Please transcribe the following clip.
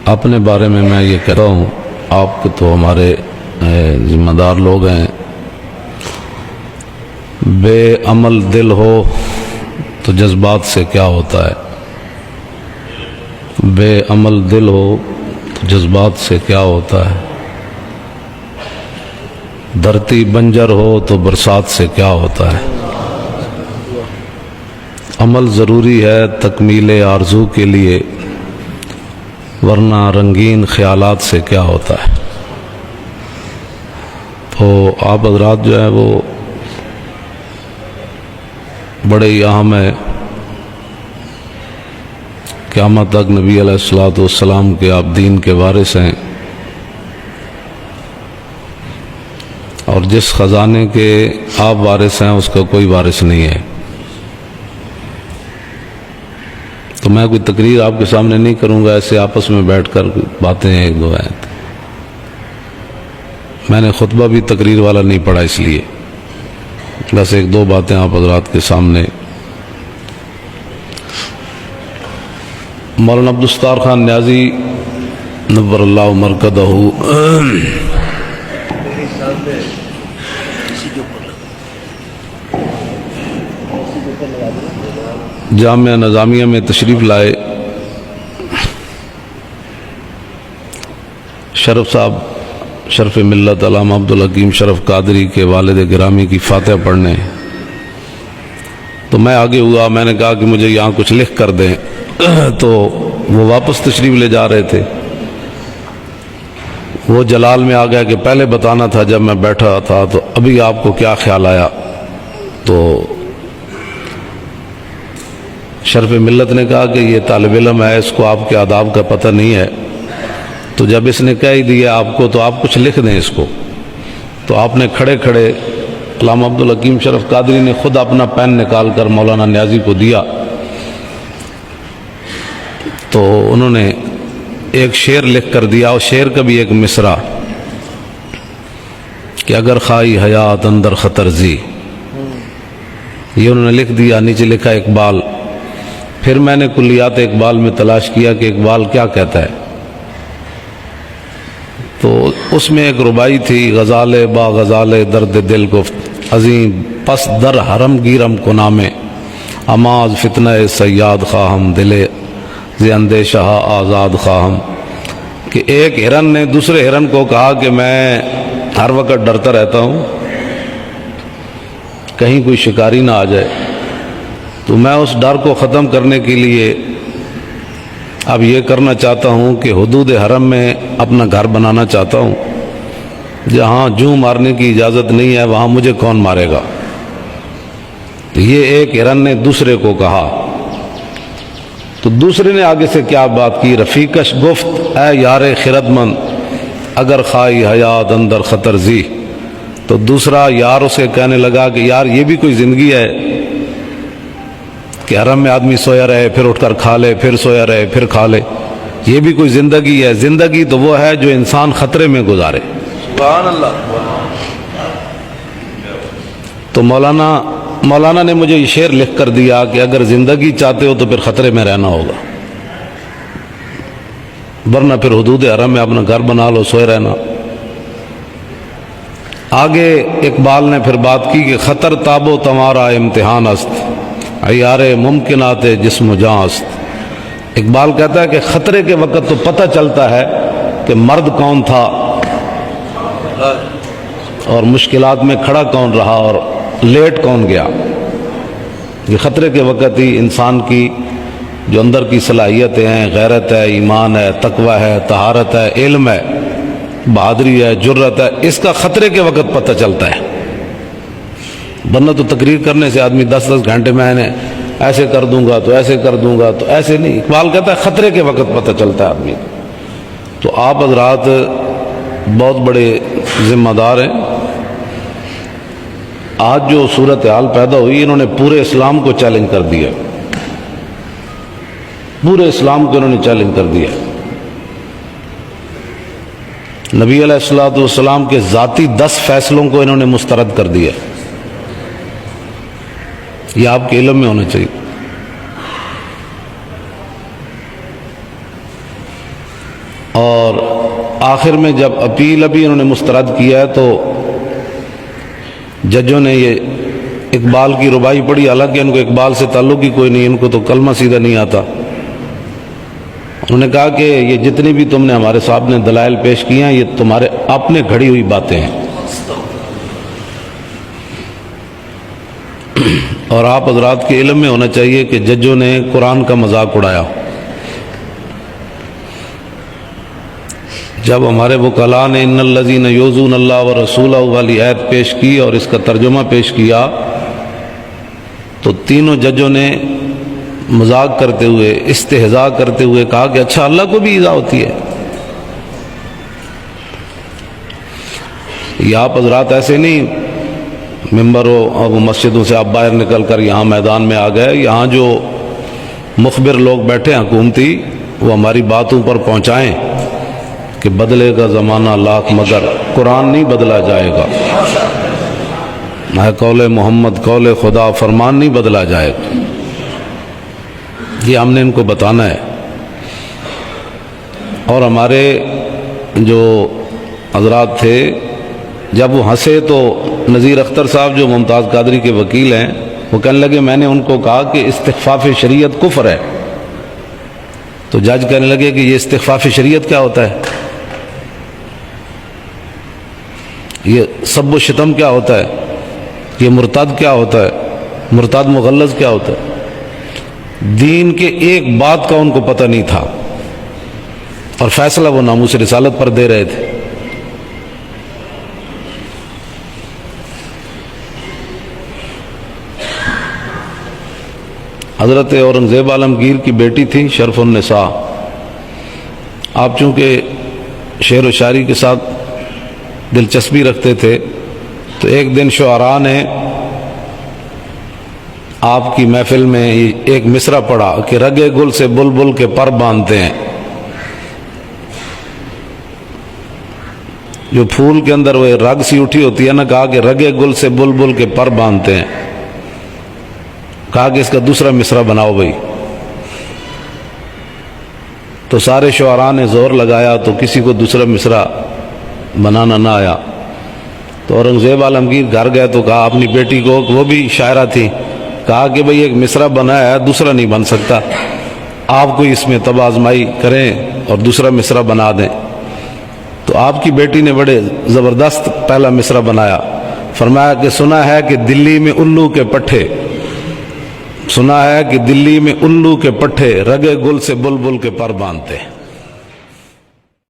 اپنے بارے میں یہ کہتا ہوں، آپ کے تو ہمارے ذمہ دار لوگ ہیں، بے عمل دل ہو تو جذبات سے کیا ہوتا ہے، بے عمل دل ہو تو جذبات سے کیا ہوتا ہے، دھرتی بنجر ہو تو برسات سے کیا ہوتا ہے، عمل ضروری ہے تکمیل آرزو کے لیے، ورنہ رنگین خیالات سے کیا ہوتا ہے۔ تو آپ حضرات جو ہیں وہ بڑے ہی اہم ہے، قیامت تک نبی علیہ الصلوۃ والسلام کے آپ دین کے وارث ہیں، اور جس خزانے کے آپ وارث ہیں اس کا کوئی وارث نہیں ہے۔ تو میں کوئی تقریر آپ کے سامنے نہیں کروں گا، ایسے آپس میں بیٹھ کر باتیں ایک دو ہیں۔ میں نے خطبہ بھی تقریر والا نہیں پڑھا، اس لیے بس ایک دو باتیں آپ حضرات کے سامنے۔ مولانا عبدالستار خان نیازی نور اللہ مرکزہ جامعہ نظامیہ میں تشریف لائے۔ شرف صاحب، شرف ملت علامہ عبدالحکیم شرف قادری کے والد گرامی کی فاتحہ پڑھنے، تو میں آگے ہوا، میں نے کہا کہ مجھے یہاں کچھ لکھ کر دیں، تو وہ واپس تشریف لے جا رہے تھے۔ وہ جلال میں آ گیا کہ پہلے بتانا تھا جب میں بیٹھا تھا، تو ابھی آپ کو کیا خیال آیا؟ تو شرف ملت نے کہا کہ یہ طالب علم ہے، اس کو آپ کے آداب کا پتہ نہیں ہے، تو جب اس نے کہہ ہی دیا آپ کو تو آپ کچھ لکھ دیں اس کو۔ تو آپ نے کھڑے کھڑے علامہ عبدالحکیم شرف قادری نے خود اپنا پین نکال کر مولانا نیازی کو دیا، تو انہوں نے ایک شعر لکھ کر دیا، اور شعر کا بھی ایک مصرع کہ اگر خواہی حیات اندر خطر زی، یہ انہوں نے لکھ دیا، نیچے لکھا اقبال۔ پھر میں نے کلیات اقبال میں تلاش کیا کہ اقبال کیا کہتا ہے، تو اس میں ایک ربائی تھی، غزال با غزال درد دل گفت عظیم، پس در حرم گیرم کو نامے اماز فتنہ سیاد خواہم، دل ز اندیشہ آزاد خواہم۔ کہ ایک ہرن نے دوسرے ہرن کو کہا کہ میں ہر وقت ڈرتا رہتا ہوں کہیں کوئی شکاری نہ آ جائے، تو میں اس ڈر کو ختم کرنے کے لیے اب یہ کرنا چاہتا ہوں کہ حدود حرم میں اپنا گھر بنانا چاہتا ہوں، جہاں جوں مارنے کی اجازت نہیں ہے وہاں مجھے کون مارے گا۔ یہ ایک ہرن نے دوسرے کو کہا، تو دوسرے نے آگے سے کیا بات کی، رفیقش گفت اے یار خرد مند اگر خواہی حیات اندر خطر زی۔ تو دوسرا یار اسے کہنے لگا کہ یار یہ بھی کوئی زندگی ہے کہ حرم میں آدمی سویا رہے پھر اٹھ کر کھا لے، پھر سویا رہے پھر کھا لے، یہ بھی کوئی زندگی ہے؟ زندگی تو وہ ہے جو انسان خطرے میں گزارے۔ سبحان اللہ۔ تو مولانا نے مجھے یہ شعر لکھ کر دیا کہ اگر زندگی چاہتے ہو تو پھر خطرے میں رہنا ہوگا، ورنہ پھر حدود حرم میں اپنا گھر بنا لو، سوئے رہنا۔ آگے اقبال نے پھر بات کی کہ خطر تاب و تمہارا امتحان است، عیار ممکنات جسم و جاں است۔ اقبال کہتا ہے کہ خطرے کے وقت تو پتہ چلتا ہے کہ مرد کون تھا اور مشکلات میں کھڑا کون رہا اور لیٹ کون گیا۔ یہ خطرے کے وقت ہی انسان کی جو اندر کی صلاحیتیں ہیں، غیرت ہے، ایمان ہے، تقوی ہے، طہارت ہے، علم ہے، بہادری ہے، جرت ہے، اس کا خطرے کے وقت پتہ چلتا ہے۔ ورنہ تو تقریر کرنے سے آدمی 10 گھنٹے میں نے ایسے کر دوں گا تو ایسے کر دوں گا تو ایسے نہیں۔ اقبال کہتا ہے خطرے کے وقت پتہ چلتا ہے آدمی کو۔ تو آپ حضرات بہت بڑے ذمہ دار ہیں۔ آج جو صورتحال پیدا ہوئی، انہوں نے پورے اسلام کو چیلنج کر دیا، پورے اسلام کو انہوں نے چیلنج کر دیا۔ نبی علیہ الصلوۃ والسلام کے ذاتی 10 فیصلوں کو انہوں نے مسترد کر دیا۔ یہ آپ کے علم میں ہونا چاہیے۔ اور آخر میں جب اپیل ابھی انہوں نے مسترد کیا ہے تو ججوں نے یہ اقبال کی ربائی پڑھی، حالانکہ ان کو اقبال سے تعلق ہی کوئی نہیں، ان کو تو کلمہ سیدھا نہیں آتا۔ انہوں نے کہا کہ یہ جتنی بھی تم نے ہمارے صاحب نے دلائل پیش کیے ہیں یہ تمہارے اپنے گھڑی ہوئی باتیں ہیں، اور آپ حضرات کے علم میں ہونا چاہیے کہ ججوں نے قرآن کا مذاق اڑایا۔ جب ہمارے وکلاء نے ان الذین یؤذون اللہ ورسولہ والی آیت پیش کی اور اس کا ترجمہ پیش کیا تو تینوں ججوں نے مذاق کرتے ہوئے، استہزاء کرتے ہوئے کہا کہ اچھا اللہ کو بھی ایذا ہوتی ہے۔ یہ آپ حضرات ایسے نہیں ممبروں اور مسجدوں سے آپ باہر نکل کر یہاں میدان میں آ گئے، یہاں جو مخبر لوگ بیٹھے حکومتی وہ ہماری باتوں پر پہنچائیں کہ بدلے گا زمانہ لاکھ مگر قرآن نہیں بدلا جائے گا، قول محمد قول خدا فرمان نہیں بدلا جائے گا۔ یہ ہم نے ان کو بتانا ہے۔ اور ہمارے جو حضرات تھے جب وہ ہنسے تو نذیر اختر صاحب جو ممتاز قادری کے وکیل ہیں وہ کہنے لگے میں نے ان کو کہا کہ استخفاف شریعت کفر ہے، تو جج کہنے لگے کہ یہ استخفاف شریعت کیا ہوتا ہے، یہ سب و شتم کیا ہوتا ہے، یہ مرتد کیا ہوتا ہے، مرتد مغلظ کیا ہوتا ہے۔ دین کے ایک بات کا ان کو پتہ نہیں تھا اور فیصلہ وہ ناموس رسالت پر دے رہے تھے۔ حضرت اورنگزیب عالمگیر کی بیٹی تھی شرف النساء، آپ چونکہ شعر و شاعری کے ساتھ دلچسپی رکھتے تھے تو ایک دن شعراء نے آپ کی محفل میں ایک مصرع پڑھا کہ رگے گل سے بلبل کے پر باندھتے ہیں، جو پھول کے اندر وہ رگ سی اٹھی ہوتی ہے نا، کہا کہ رگے گل سے بلبل کے پر باندھتے ہیں، کہا کہ اس کا دوسرا مصرع بناؤ بھائی۔ تو سارے شعراء نے زور لگایا تو کسی کو دوسرا مصرع بنانا نہ آیا، تو اورنگزیب عالمگیر گھر گئے تو کہا اپنی بیٹی کو، وہ بھی شاعرہ تھی، کہا کہ بھئی ایک مصرع بنایا ہے دوسرا نہیں بن سکتا، آپ کو اس میں تب آزمائی کریں اور دوسرا مصرع بنا دیں۔ تو آپ کی بیٹی نے بڑے زبردست پہلا مصرع بنایا، فرمایا کہ سنا ہے کہ دلی میں الو کے پٹھے، سنا ہے کہ دلی میں الو کے پٹھے رگے گل سے بلبل کے پر باندھتے ہیں۔